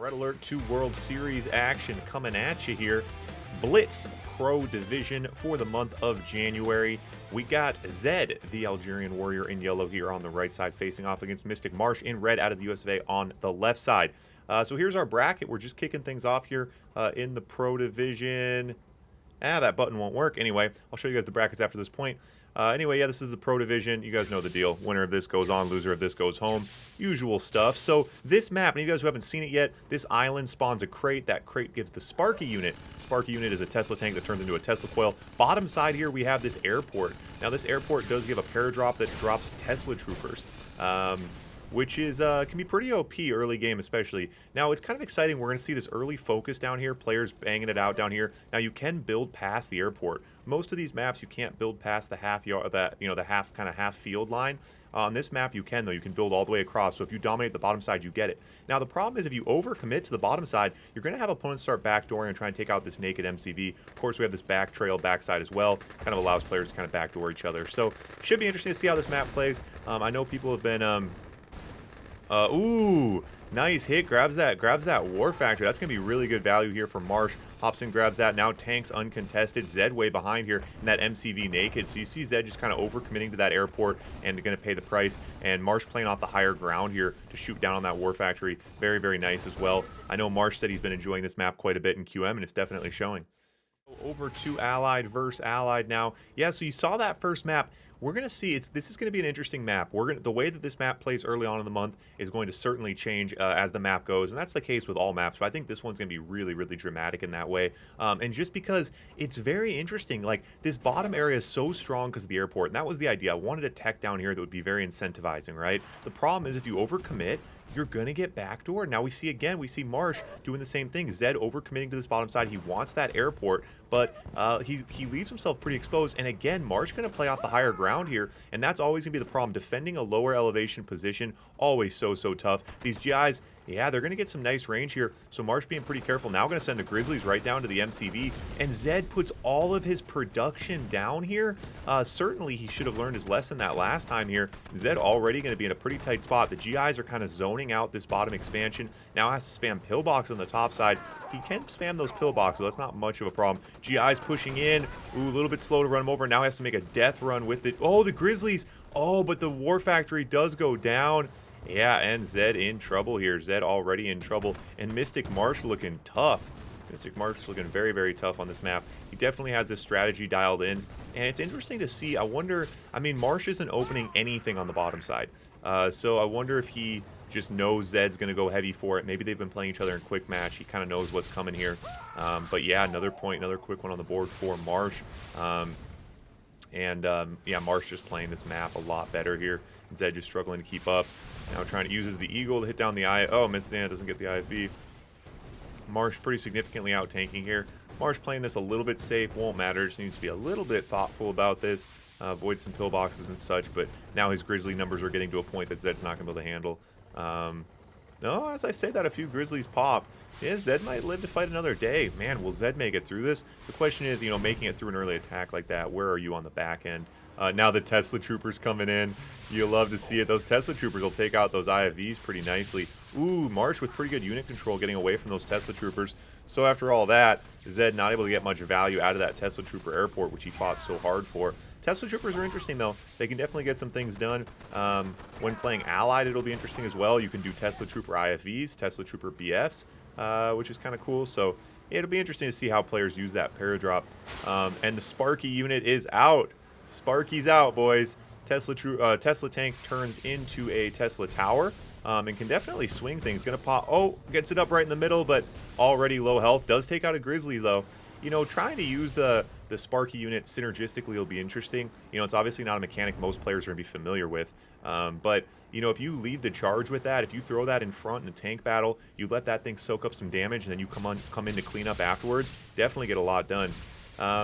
Red alert to World Series action coming at you here. Blitz Pro Division for the month of January. We got Zed, the Algerian warrior in yellow here on the right side, facing off against Mystic Marsh in red out of the US of A on the left side. So here's our bracket. We're just kicking things off here in the Pro Division. That button won't work. Anyway, I'll show you guys the brackets after this point. Anyway, yeah, this is the Pro Division. You guys know the deal. Winner of this goes on, loser of this goes home. Usual stuff. So this map, and you guys who haven't seen it yet, this island spawns a crate. That crate gives the Sparky unit. Sparky unit is a Tesla tank that turns into a Tesla coil. Bottom side here, we have this airport. Now, this airport does give a paradrop that drops Tesla troopers. Which is can be pretty OP early game especially. Now it's kind of exciting. We're going to see this early focus down here, players banging it out down here. Now you can build past the airport. Most of these maps you can't build past the half yard, the half field line. On this map you can though. You can build all the way across. So if you dominate the bottom side, you get it. Now the problem is if you overcommit to the bottom side, you're going to have opponents start backdooring and try and take out this naked MCV. Of course we have this back trail backside as well. Kind of allows players to kind of backdoor each other. So should be interesting to see how this map plays. I know people have been ooh, nice hit. Grabs that War Factory. That's going to be really good value here for Marsh. Hops in, grabs that. Now tanks uncontested. Zed way behind here, and that MCV naked. So you see Zed just kind of overcommitting to that airport and going to pay the price. And Marsh playing off the higher ground here to shoot down on that War Factory. Very, very nice as well. I know Marsh said he's been enjoying this map quite a bit in QM, and it's definitely showing. Over to Allied versus Allied now. Yeah, so you saw that first map. We're going to see, this is going to be an interesting map. The way that this map plays early on in the month is going to certainly change as the map goes, and that's the case with all maps, but I think this one's going to be really, really dramatic in that way. And just because it's very interesting, like this bottom area is so strong because of the airport, and that was the idea. I wanted a tech down here that would be very incentivizing, right? The problem is if you overcommit, you're going to get backdoor. Now we see Marsh doing the same thing. Zed overcommitting to this bottom side. He wants that airport, but he leaves himself pretty exposed. And again, Marsh going to play off the higher ground here, and that's always going to be the problem. Defending a lower elevation position, always so tough. These GIs, yeah, they're going to get some nice range here. So Marsh being pretty careful. Now going to send the Grizzlies right down to the MCV. And Zed puts all of his production down here. Certainly he should have learned his lesson that last time here. Zed already going to be in a pretty tight spot. The GIs are kind of zoning out this bottom expansion. Now has to spam pillbox on the top side. He can spam those pillbox, so that's not much of a problem. GIs pushing in. Ooh, a little bit slow to run him over. Now has to make a death run with it. Oh, the Grizzlies. Oh, but the War Factory does go down. Yeah, and Zed in trouble here. Zed already in trouble. And Mystic Marsh looking tough. Mystic Marsh looking very, very tough on this map. He definitely has this strategy dialed in. And it's interesting to see. I wonder, I mean, Marsh isn't opening anything on the bottom side. So I wonder if he just knows Zed's going to go heavy for it. Maybe they've been playing each other in quick match. He kind of knows what's coming here. But yeah, another point, another quick one on the board for Marsh. Yeah, Marsh just playing this map a lot better here. Zed just struggling to keep up. Now trying to uses the Eagle to hit down the eye. Oh, Mistana doesn't get the IFV. Marsh pretty significantly out tanking here. Marsh playing this a little bit safe. Won't matter. Just needs to be a little bit thoughtful about this. Avoid some pillboxes and such. But now his Grizzly numbers are getting to a point that Zed's not going to be able to handle. No, as I say that, a few Grizzlies pop. Yeah, Zed might live to fight another day. Man, will Zed make it through this? The question is, you know, making it through an early attack like that, where are you on the back end? Now the Tesla Troopers coming in. You love to see it. Those Tesla Troopers will take out those IFVs pretty nicely. Ooh, Marsh with pretty good unit control getting away from those Tesla Troopers. So after all that, Zed not able to get much value out of that Tesla Trooper airport, which he fought so hard for. Tesla Troopers are interesting, though. They can definitely get some things done. When playing Allied, it'll be interesting as well. You can do Tesla Trooper IFVs, Tesla Trooper BFs, which is kind of cool. So it'll be interesting to see how players use that paradrop. And the Sparky unit is out. Sparky's out, boys. Tesla tank turns into a Tesla tower and can definitely swing things. Gonna pop. Oh, gets it up right in the middle, but already low health. Does take out a Grizzly, though. You know, trying to use the Sparky unit synergistically will be interesting. You know, it's obviously not a mechanic most players are going to be familiar with. But, you know, if you lead the charge with that, if you throw that in front in a tank battle, you let that thing soak up some damage, and then you come in to clean up afterwards, definitely get a lot done.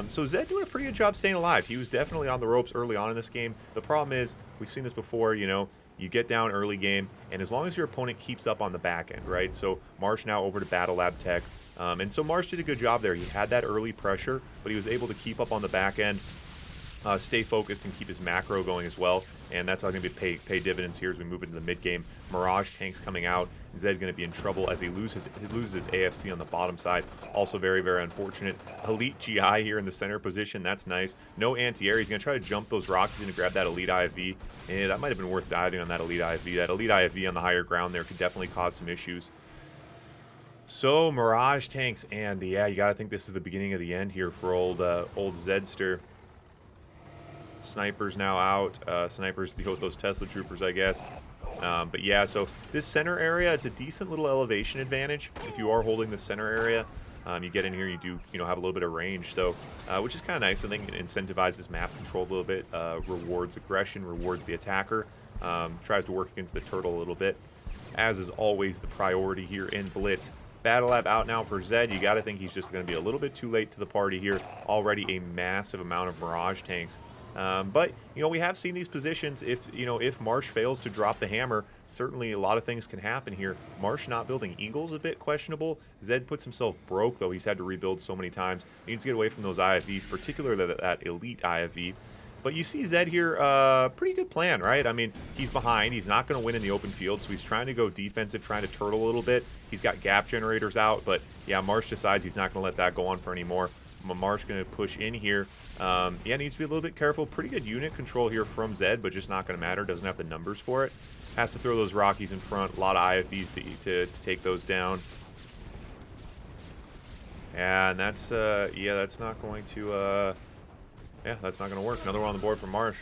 So Zed doing a pretty good job staying alive. He was definitely on the ropes early on in this game. The problem is, we've seen this before, you know, you get down early game, and as long as your opponent keeps up on the back end, right? So Marsh now over to Battle Lab Tech. And so Marsh did a good job there. He had that early pressure, but he was able to keep up on the back end, stay focused, and keep his macro going as well. and that's all going to be pay dividends here as we move into the mid game. Mirage tanks coming out. Zed going to be in trouble as he loses his AFC on the bottom side. Also very, very unfortunate. Elite GI here in the center position. That's nice. No anti-air. He's going to try to jump those Rockies in to grab that Elite IFV. And that might have been worth diving on that Elite IFV. That Elite IFV on the higher ground there could definitely cause some issues. So, Mirage tanks, and yeah, you got to think this is the beginning of the end here for old Zedster. Snipers now out. Snipers deal with those Tesla troopers, I guess. But yeah, so this center area, it's a decent little elevation advantage. If you are holding the center area, you get in here, you do, have a little bit of range. So, which is kind of nice. I think it incentivizes map control a little bit, rewards aggression, rewards the attacker, tries to work against the turtle a little bit. As is always the priority here in Blitz. Battle Lab out now for Zed. You got to think he's just going to be a little bit too late to the party here. Already a massive amount of Mirage tanks. But, we have seen these positions. If Marsh fails to drop the hammer, certainly a lot of things can happen here. Marsh not building Eagles a bit questionable. Zed puts himself broke, though. He's had to rebuild so many times. He needs to get away from those IFVs, particularly that Elite IFV. But you see Zed here, pretty good plan, right? I mean, he's behind. He's not going to win in the open field, so he's trying to go defensive, trying to turtle a little bit. He's got gap generators out, but yeah, Marsh decides he's not going to let that go on for anymore. Marsh going to push in here. Yeah, needs to be a little bit careful. Pretty good unit control here from Zed, but just not going to matter. Doesn't have the numbers for it. Has to throw those Rockies in front. A lot of IFVs to take those down. And that's, yeah, that's not going to, yeah, that's not going to work. Another one on the board for Marsh.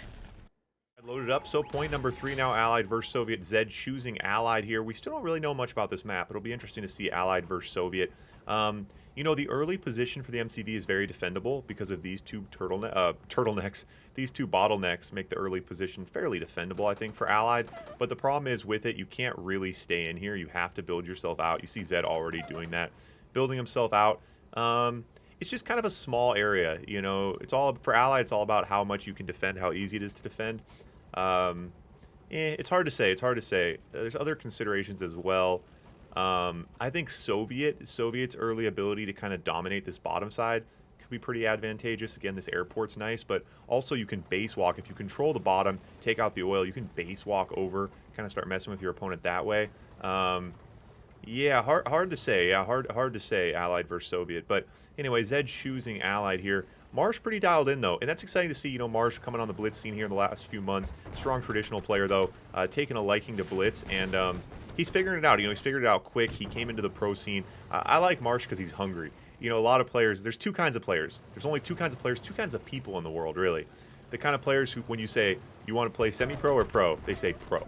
Loaded up, so point number 3 now, Allied versus Soviet. Zed choosing Allied here. We still don't really know much about this map. It'll be interesting to see Allied versus Soviet. The early position for the MCV is very defendable because of these two turtlenecks. These two bottlenecks make the early position fairly defendable, I think, for Allied. But the problem is with it, you can't really stay in here. You have to build yourself out. You see Zed already doing that, building himself out. It's just kind of a small area, It's all for Allied. It's all about how much you can defend, how easy it is to defend. It's hard to say. It's hard to say. There's other considerations as well. I think Soviet's early ability to kind of dominate this bottom side could be pretty advantageous. Again, this airport's nice, but also you can base walk. If you control the bottom, take out the oil, you can base walk over, kind of start messing with your opponent that way. Yeah, hard to say. Yeah, hard to say Allied versus Soviet. But anyway, Zed choosing Allied here. Marsh pretty dialed in, though, and that's exciting to see, Marsh coming on the Blitz scene here in the last few months. Strong traditional player, though, taking a liking to Blitz, and he's figuring it out. He's figured it out quick. He came into the pro scene. I like Marsh because he's hungry. A lot of players, there's two kinds of players. There's only two kinds of players, two kinds of people in the world, really. The kind of players who, when you say, you want to play semi-pro or pro, they say pro.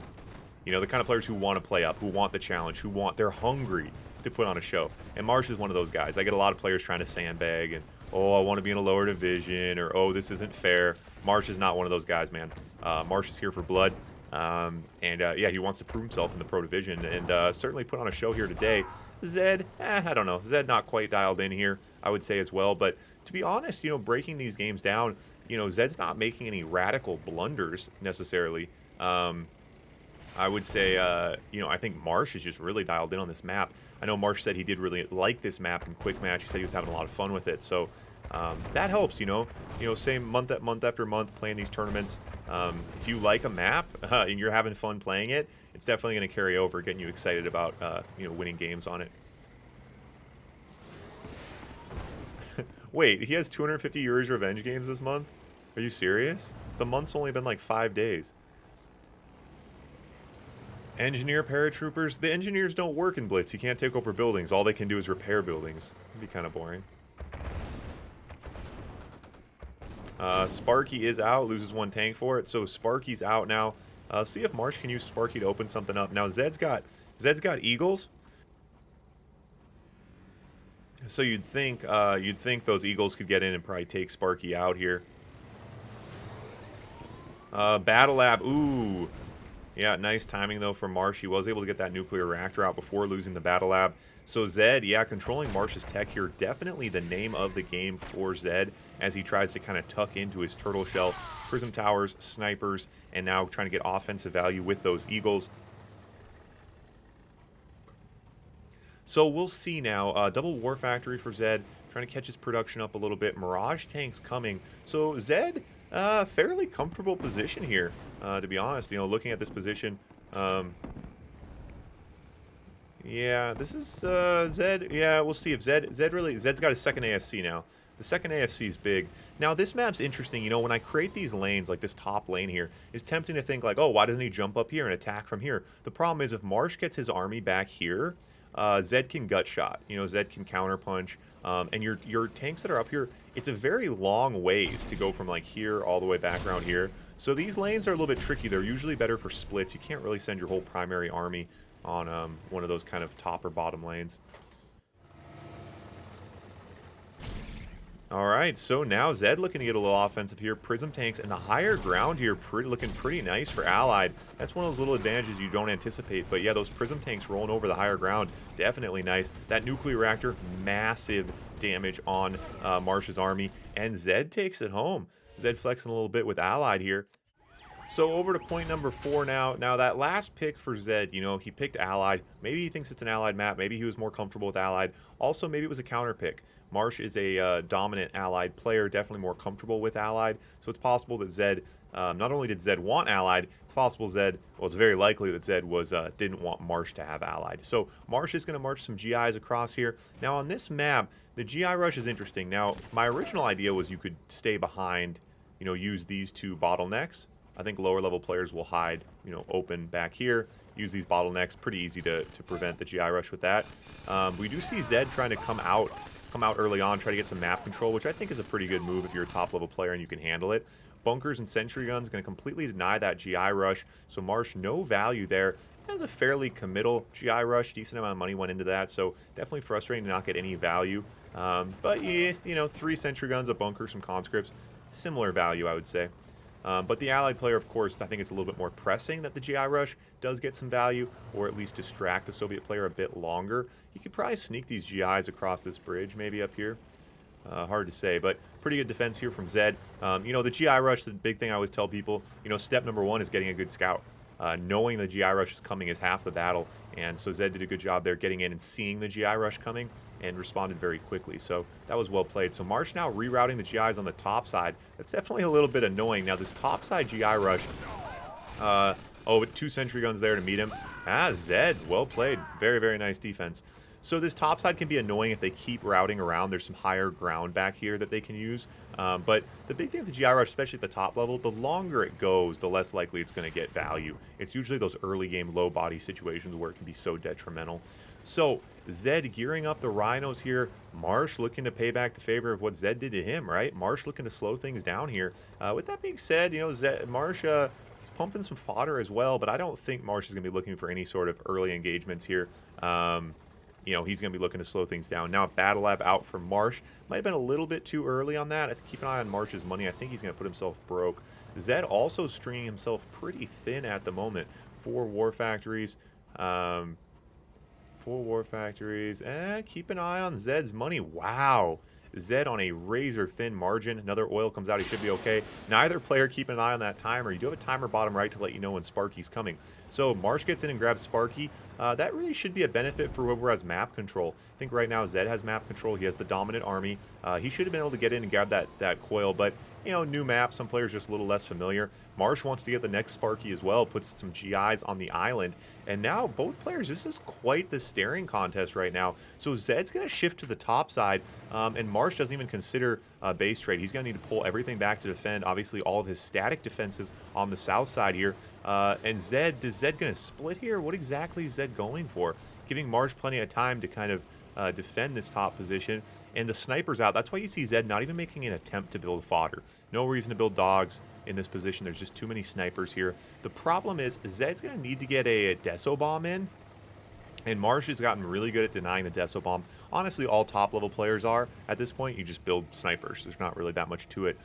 The kind of players who want to play up, who want the challenge, they're hungry to put on a show. And Marsh is one of those guys. I get a lot of players trying to sandbag and, oh, I want to be in a lower division, or, oh, this isn't fair. Marsh is not one of those guys, man. Marsh is here for blood. Yeah, he wants to prove himself in the pro division and certainly put on a show here today. Zed, I don't know. Zed not quite dialed in here, I would say as well. But to be honest, breaking these games down, Zed's not making any radical blunders necessarily. I would say, I think Marsh is just really dialed in on this map. I know Marsh said he did really like this map in Quick Match. He said he was having a lot of fun with it. So that helps, same month after month playing these tournaments. If you like a map and you're having fun playing it, it's definitely going to carry over, getting you excited about, winning games on it. Wait, he has 250 Yuri's Revenge games this month? Are you serious? The month's only been like 5 days. Engineer paratroopers. The engineers don't work in Blitz. You can't take over buildings. All they can do is repair buildings. It'd be kind of boring. Sparky is out. Loses 1 tank for it. So Sparky's out now. See if Marsh can use Sparky to open something up. Now Zed's got Eagles. So you'd think those Eagles could get in and probably take Sparky out here. Battle Lab. Ooh. Yeah, nice timing, though, from Marsh. He was able to get that nuclear reactor out before losing the Battle Lab. So Zed, yeah, controlling Marsh's tech here, definitely the name of the game for Zed as he tries to kind of tuck into his turtle shell. Prism towers, snipers, and now trying to get offensive value with those Eagles. So we'll see now. Double War Factory for Zed, trying to catch his production up a little bit. Mirage tanks coming. So Zed Fairly comfortable position here, to be honest. You know, looking at this position, um, yeah, this is Zed. Yeah, we'll see if Zed's got his second AFC now. The second AFC is big. Now this map's interesting. You know, when I create these lanes, like this top lane here, it's tempting to think like, oh, why doesn't he jump up here and attack from here? The problem is if Marsh gets his army back here, Zed can gut shot. You know, Zed can counterpunch. And your tanks that are up here, it's a very long ways to go from like here all the way back around here. So these lanes are a little bit tricky. They're usually better for splits. You can't really send your whole primary army on one of those kind of top or bottom lanes. All right, so now Zed looking to get a little offensive here. Prism tanks and the higher ground here looking pretty nice for Allied. That's one of those little advantages you don't anticipate. But yeah, those Prism tanks rolling over the higher ground, definitely nice. That nuclear reactor, massive damage on Marsh's army. And Zed takes it home. Zed flexing a little bit with Allied here. So over to point number 4 now. Now that last pick for Zed, you know, he picked Allied. Maybe he thinks it's an Allied map. Maybe he was more comfortable with Allied. Also, maybe it was a counter pick. Marsh is a dominant Allied player, definitely more comfortable with Allied. So it's possible that Zed, not only did Zed want Allied, it's possible Zed, well, it's very likely that Zed didn't want Marsh to have Allied. So Marsh is going to march some GIs across here. Now on this map, the GI rush is interesting. Now, my original idea was you could stay behind, you know, use these two bottlenecks. I think lower level players will hide, you know, open back here, use these bottlenecks. Pretty easy to prevent the GI rush with that. We do see Zed trying to come out early on, try to get some map control, which I think is a pretty good move if you're a top level player and you can handle it. Bunkers and sentry guns going to completely deny that GI rush, so Marsh no value there. Has a fairly committal GI rush, decent amount of money went into that, so definitely frustrating to not get any value. But yeah, you know, 3 sentry guns, a bunker, some conscripts, similar value I would say. But the Allied player, of course, I think it's a little bit more pressing that the GI rush does get some value, or at least distract the Soviet player a bit longer. You could probably sneak these GIs across this bridge, maybe up here. Hard to say, but pretty good defense here from Zed. You know, the GI rush, the big thing I always tell people, you know, step number 1 is getting a good scout. Knowing the GI rush is coming is half the battle, and so Zed did a good job there getting in and seeing the GI rush coming and responded very quickly, so that was well played. So Marsh now rerouting the GIs on the top side. That's definitely a little bit annoying. Now this top side GI rush, with 2 sentry guns there to meet him. Zed, well played. Very, very nice defense. So this top side can be annoying if they keep routing around. There's some higher ground back here that they can use. But the big thing with the GI rush, especially at the top level, the longer it goes, the less likely it's going to get value. It's usually those early game low body situations where it can be so detrimental. So Zed gearing up the rhinos here. Marsh looking to pay back the favor of what Zed did to him, right? Marsh looking to slow things down here. With that being said, you know, Marsh he's pumping some fodder as well, but I don't think Marsh is going to be looking for any sort of early engagements here. You know, he's going to be looking to slow things down. Now, Battle Lab out for Marsh. Might have been a little bit too early on that. I think keep an eye on Marsh's money. I think he's going to put himself broke. Zed also stringing himself pretty thin at the moment. 4 war factories. 4 war factories. And keep an eye on Zed's money. Wow. Zed on a razor thin margin. Another oil comes out. He should be okay. Neither player keep an eye on that timer. You do have a timer bottom right to let you know when Sparky's coming. So Marsh gets in and grabs Sparky. That really should be a benefit for whoever has map control. I think right now Zed has map control. He has the dominant army. He should have been able to get in and grab that coil, but you know, new map, some players just a little less familiar. Marsh wants to get the next Sparky as well, puts some GIs on the island. And now both players, this is quite the staring contest right now. So Zed's going to shift to the top side, and Marsh doesn't even consider base trade. He's going to need to pull everything back to defend, obviously all of his static defenses on the south side here. And Zed, is Zed going to split here? What exactly is Zed going for? Giving Marsh plenty of time to kind of defend this top position. And the sniper's out. That's why you see Zed not even making an attempt to build fodder. No reason to build dogs in this position. There's just too many snipers here. The problem is Zed's going to need to get a Deso bomb in. And Marsh has gotten really good at denying the Deso bomb. Honestly, all top level players are. At this point, you just build snipers. There's not really that much to it.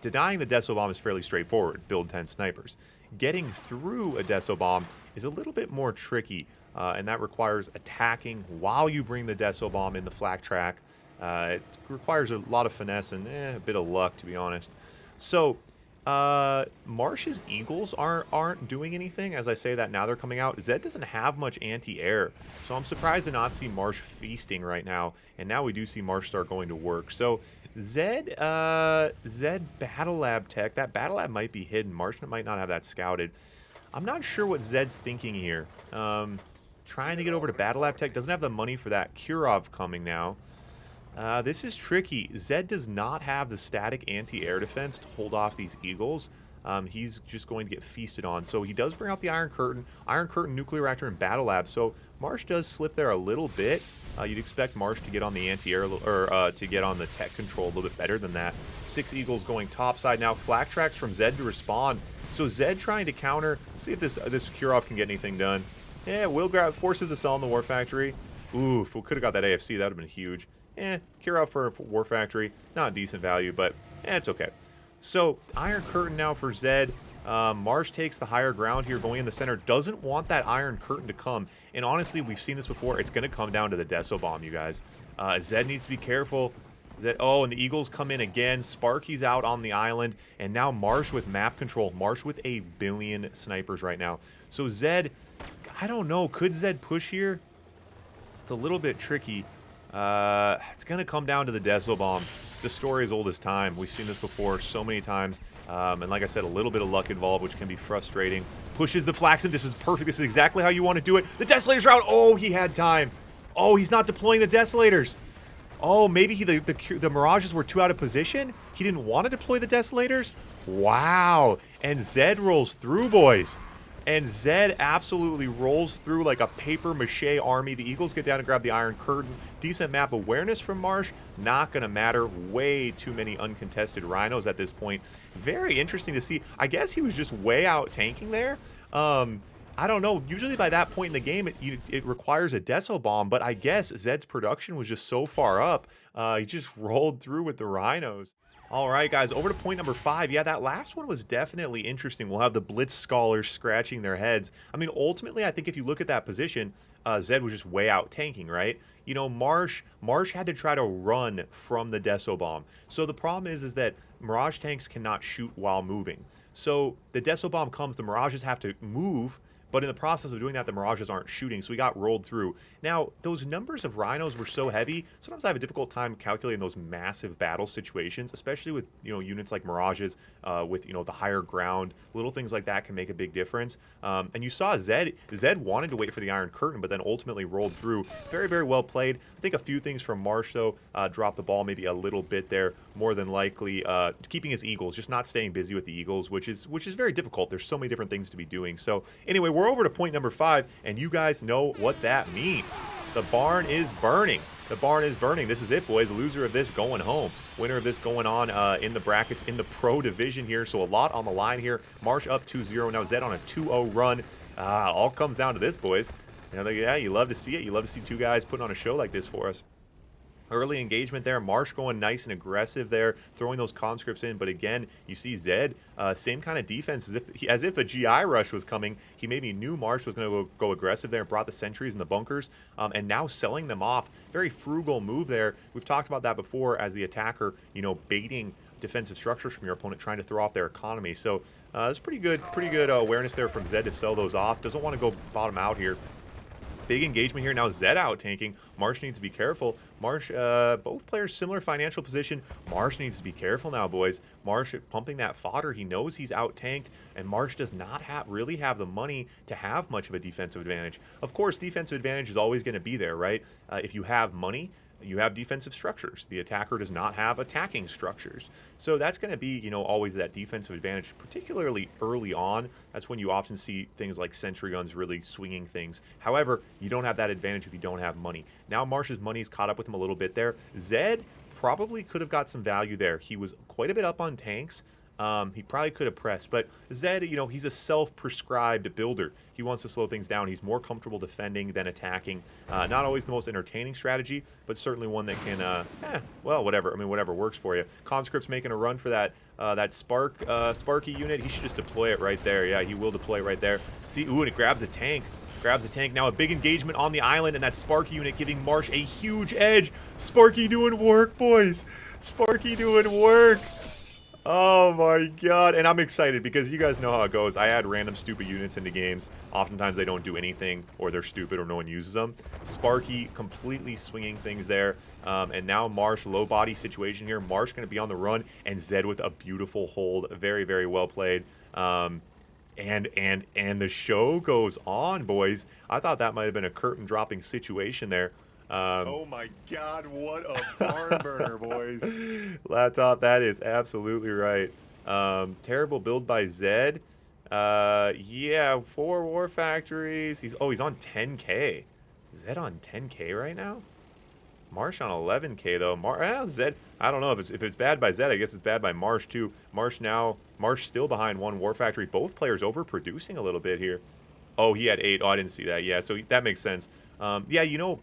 Denying the Deso bomb is fairly straightforward. Build 10 snipers. Getting through a Deso bomb is a little bit more tricky. And that requires attacking while you bring the Deso bomb in the flak track. It requires a lot of finesse and a bit of luck, to be honest. So Marsh's Eagles aren't doing anything. As I say that, now they're coming out. Zed doesn't have much anti-air, so I'm surprised to not see Marsh feasting right now. And now we do see Marsh start going to work. So Zed Battle Lab tech. That Battle Lab might be hidden. Marsh might not have that scouted. I'm not sure what Zed's thinking here. Trying to get over to Battle Lab tech. Doesn't have the money for that. Kurov coming now. This is tricky. Zed does not have the static anti-air defense to hold off these Eagles. He's just going to get feasted on. So he does bring out the Iron Curtain, Nuclear Reactor, and Battle Lab. So Marsh does slip there a little bit. You'd expect Marsh to get on the anti-air, or to get on the tech control a little bit better than that. 6 Eagles going topside now. Flak tracks from Zed to respond. So Zed trying to counter. See if this Kurov can get anything done. Yeah, will grab, forces the cell in the War Factory. Ooh, if we could have got that AFC, that would have been huge. Kurov for War Factory, not decent value, but it's okay. So, Iron Curtain now for Zed. Marsh takes the higher ground here, going in the center. Doesn't want that Iron Curtain to come. And honestly, we've seen this before. It's going to come down to the Deso Bomb, you guys. Zed needs to be careful. Oh, and the Eagles come in again. Sparky's out on the island. And now Marsh with map control. Marsh with a billion snipers right now. So Zed, I don't know. Could Zed push here? It's a little bit tricky. It's going to come down to the Deso Bomb. It's a story as old as time. We've seen this before so many times. And like I said, a little bit of luck involved, which can be frustrating. Pushes the Flaxen. This is perfect. This is exactly how you want to do it. The Desolators are out. Oh, he had time. Oh, he's not deploying the Desolators. Oh, maybe the Mirages were too out of position? He didn't want to deploy the Desolators? Wow. And Zed rolls through, boys. And Zed absolutely rolls through like a paper mache army. The Eagles get down and grab the Iron Curtain. Decent map awareness from Marsh. Not going to matter. Way too many uncontested Rhinos at this point. Very interesting to see. I guess he was just way out tanking there. I don't know. Usually by that point in the game, it requires a Deso Bomb. But I guess Zed's production was just so far up. He just rolled through with the Rhinos. All right, guys, over to point number 5. Yeah, that last one was definitely interesting. We'll have the Blitz scholars scratching their heads. I mean, ultimately, I think if you look at that position, Zed was just way out tanking, right? You know, Marsh had to try to run from the Deso Bomb. So the problem is that Mirage tanks cannot shoot while moving. So the Deso Bomb comes, the Mirages have to move, but in the process of doing that, the Mirages aren't shooting, so we got rolled through. Now, those numbers of Rhinos were so heavy, sometimes I have a difficult time calculating those massive battle situations, especially with, you know, units like Mirages, with, you know, the higher ground. Little things like that can make a big difference. And you saw Zed wanted to wait for the Iron Curtain, but then ultimately rolled through. Very, very well played. I think a few things from Marsh, though, dropped the ball maybe a little bit there, more than likely. Keeping his Eagles, just not staying busy with the Eagles, which is very difficult. There's so many different things to be doing. So anyway, we're over to point number 5, and you guys know what that means. The barn is burning. The barn is burning. This is it, boys. Loser of this going home. Winner of this going on in the brackets in the pro division here. So a lot on the line here. Marsh up 2-0. Now Zed on a 2-0 run. All comes down to this, boys. You know, yeah, you love to see it. You love to see two guys putting on a show like this for us. Early engagement there. Marsh going nice and aggressive there, throwing those conscripts in. But again, you see Zed, same kind of defense as if a GI rush was coming. He maybe knew Marsh was going to go aggressive there, brought the sentries and the bunkers, and now selling them off. Very frugal move there. We've talked about that before as the attacker, you know, baiting defensive structures from your opponent, trying to throw off their economy. So it's pretty good awareness there from Zed to sell those off. Doesn't want to go bottom out here. Big engagement here. Now Zed out tanking. Marsh needs to be careful. Marsh, both players similar financial position. Marsh needs to be careful now, boys. Marsh pumping that fodder. He knows he's out tanked, and Marsh does not really have the money to have much of a defensive advantage. Of course, defensive advantage is always going to be there, right? If you have money, you have defensive structures. The attacker does not have attacking structures. So that's going to be, you know, always that defensive advantage, particularly early on. That's when you often see things like sentry guns really swinging things. However, you don't have that advantage if you don't have money. Now Marsh's money's caught up with him a little bit there. Zed probably could have got some value there. He was quite a bit up on tanks. He probably could have pressed, but Zed, you know, he's a self-prescribed builder. He wants to slow things down. He's more comfortable defending than attacking. Not always the most entertaining strategy, but certainly one that can, well, whatever. I mean, whatever works for you. Conscript's making a run for that Sparky unit. He should just deploy it right there. Yeah, he will deploy it right there. See, ooh, and it grabs a tank. Grabs a tank. Now a big engagement on the island, and that Sparky unit giving Marsh a huge edge. Sparky doing work, boys. Sparky doing work. Oh my god. And I'm excited because you guys know how it goes. I add random stupid units into games. Oftentimes they don't do anything, or they're stupid, or no one uses them. Sparky completely swinging things there. And now Marsh, low body situation here. Marsh going to be on the run, and Zed with a beautiful hold. Very, very well played. And the show goes on, boys. I thought that might have been a curtain dropping situation there. Oh my god, what a barn burner, boys. Laptop, that is absolutely right. Terrible build by Zed. Yeah, 4 war factories. He's on 10k. Zed on 10k right now? Marsh on 11k though. Zed, I don't know if it's bad by Zed. I guess it's bad by Marsh too. Marsh still behind 1 war factory. Both players overproducing a little bit here. Oh, he had 8. Oh, I didn't see that. Yeah, so that makes sense. Yeah,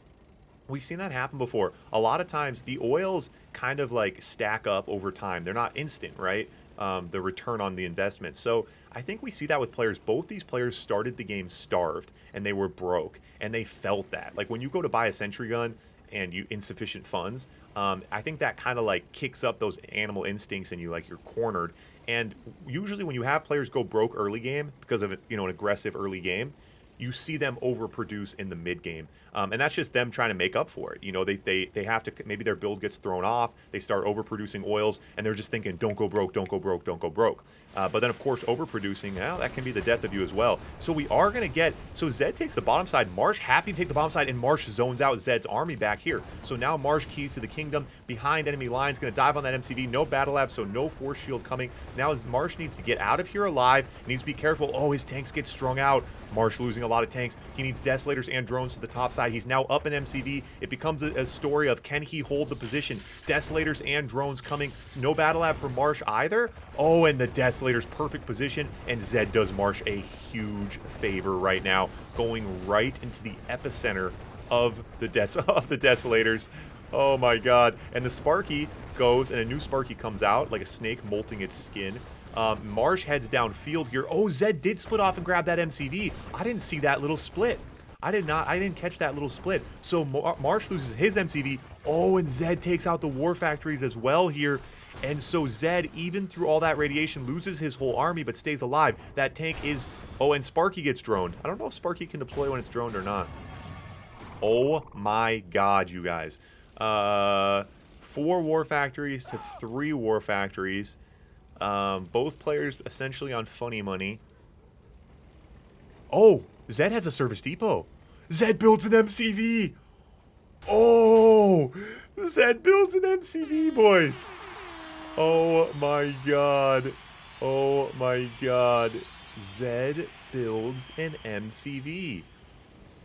we've seen that happen before. A lot of times the oils kind of like stack up over time. They're not instant, right? The return on the investment. So I think we see that with players. Both these players started the game starved and they were broke, and they felt that. Like when you go to buy a sentry gun and you insufficient funds, I think that kind of like kicks up those animal instincts and you're cornered. And usually when you have players go broke early game because of an aggressive early game, you see them overproduce in the mid game, and that's just them trying to make up for it. They have to, maybe their build gets thrown off, they start overproducing oils, and they're just thinking, don't go broke, don't go broke, don't go broke. But then of course overproducing, that can be the death of you as well. So we are gonna get, so Zed takes the bottom side. Marsh happy to take the bottom side, and Marsh zones out Zed's army back here. So now Marsh keys to the kingdom behind enemy lines, gonna dive on that MCV. No battle lab, so no force shield coming. Now as Marsh needs to get out of here alive, needs to be careful. Oh, his tanks get strung out. Marsh losing a lot of tanks. He needs desolators and drones to the top side. He's now up in MCV. It becomes a story of, can he hold the position? Desolators and drones coming. No battle lab for Marsh either. Oh, and the desolators perfect position, and Zed does Marsh a huge favor right now, going right into the epicenter of the desolators. Oh my god. And the Sparky goes, and a new Sparky comes out like a snake molting its skin. Marsh heads downfield here. Oh, Zed did split off and grab that MCV. I didn't see that little split. I didn't catch that little split. So Marsh loses his MCV. Oh, and Zed takes out the war factories as well here. And so Zed, even through all that radiation, loses his whole army but stays alive. That tank is... Oh, and Sparky gets droned. I don't know if Sparky can deploy when it's droned or not. Oh my god, you guys. 4 war factories to 3 war factories. Both players essentially on funny money. Oh, Zed has a service depot. Zed builds an MCV. Oh, Zed builds an MCV, boys. Oh my god. Oh my god. Zed builds an MCV.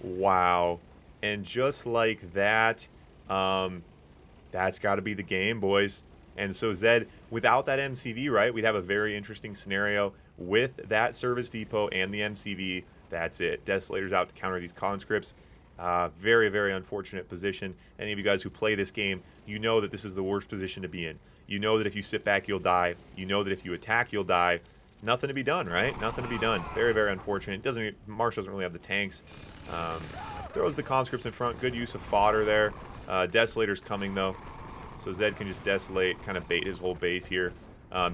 Wow. And just like that, that's got to be the game, boys. And so Zed, without that MCV, right, we'd have a very interesting scenario. With that service depot and the MCV, that's it. Desolators out to counter these conscripts. Very, very unfortunate position. Any of you guys who play this game, you know that this is the worst position to be in. You know that if you sit back, you'll die. You know that if you attack, you'll die. Nothing to be done, right? Nothing to be done. Very, very unfortunate. Marsh doesn't really have the tanks. Throws the conscripts in front. Good use of fodder there. Desolator's coming, though. So Zed can just desolate, kind of bait his whole base here.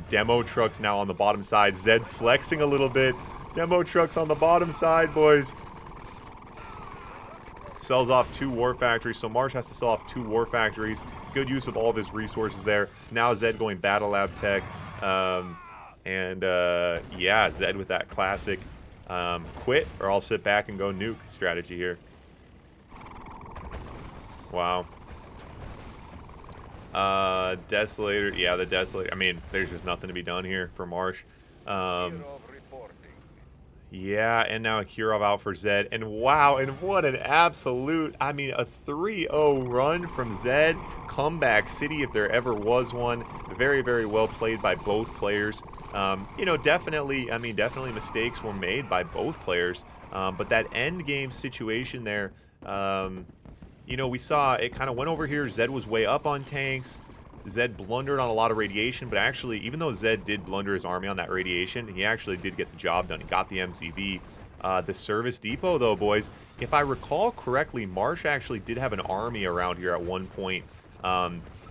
Demo trucks now on the bottom side. Zed flexing a little bit. Demo trucks on the bottom side, boys. Sells off 2 war factories, so Marsh has to sell off 2 war factories. Good use of all of his resources there. Now Zed going battle lab tech. Yeah, Zed with that classic quit or I'll sit back and go nuke strategy here. Wow. Desolator. Yeah, the Desolator. I mean, there's just nothing to be done here for Marsh. Yeah, and now a Kirov out for Zed. And wow, and what an absolute, I mean, a 3-0 run from Zed. Comeback City, if there ever was one. Very, very well played by both players. Definitely mistakes were made by both players. But that end game situation there, we saw it kind of went over here. Zed was way up on tanks. Zed blundered on a lot of radiation, but actually, even though Zed did blunder his army on that radiation, he actually did get the job done. He got the MCV. The service depot, though, boys, if I recall correctly, Marsh actually did have an army around here at one point.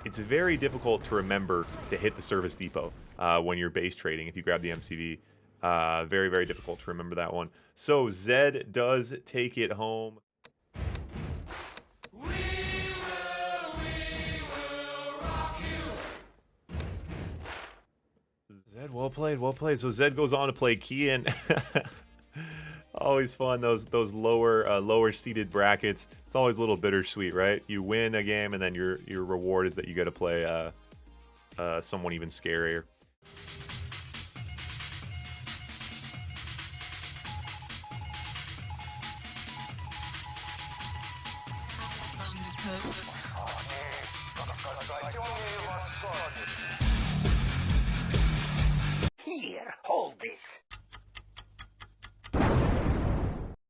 It's very difficult to remember to hit the service depot. when you're base trading if you grab the MCV. Very, very difficult to remember that one. So Zed does take it home. Zed, well played, well played. So Zed goes on to play Kian. Always fun, those lower seeded brackets. It's always a little bittersweet, right? You win a game and then your reward is that you get to play someone even scarier. Perfect.